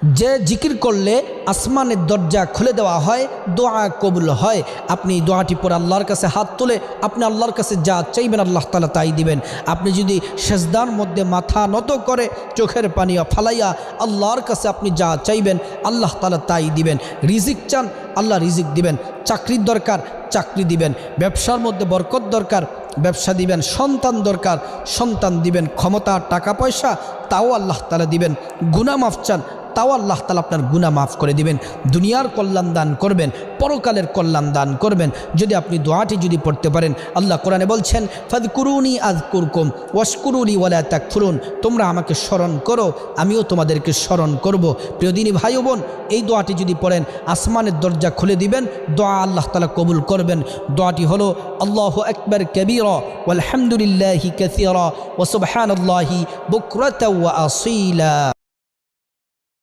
যে জিকির করলে আসমানের দরজা খুলে দেওয়া হয়, দোয়া কবুল হয়। আপনি দোয়াটি পরে আল্লাহর কাছে হাত তুলে আপনি আল্লাহর কাছে যা চাইবেন আল্লাহ তাআলা তাই দিবেন। আপনি যদি সেজদার মধ্যে মাথা নত করে চোখের পানি ফালাইয়া আল্লাহর কাছে আপনি যা চাইবেন আল্লাহ তাআলা তাই দিবেন। রিজিক চান আল্লাহ রিজিক দিবেন। চাকরির দরকার চাকরি দিবেন। ব্যবসার মধ্যে বরকত দরকার ব্যবসা দিবেন। সন্তান দরকার সন্তান দিবেন। ক্ষমতা টাকা পয়সা তাও আল্লাহ তাআলা দিবেন। গুনাহ মাফ চান তাও আল্লাহ তাআলা আপনার গুনাহ মাফ করে দিবেন। দুনিয়ার কল্যাণ দান করবেন, পরকালের কল্যাণ দান করবেন যদি আপনি দোয়াটি যদি পড়তে পারেন। আল্লাহ কোরআনে বলছেন ফাযকুরুনি আযকুরকুম ওয়াশকুরুলি ওয়ালা তাকফুরুন। তোমরা আমাকে স্মরণ করো আমিও তোমাদেরকে স্মরণ করব। প্রিয় দিনী ভাই ও বোন, এই দোয়াটি যদি পড়েন আসমানের দরজা খুলে দিবেন, দোয়া আল্লাহ তাআলা কবুল করবেন। দোয়াটি হলো আল্লাহু আকবার কাবীরা ওয়ালহামদুলিল্লাহি কাসীরা ওয়া সুবহানাল্লাহি বুকরাতাও ওয়া আসীলা।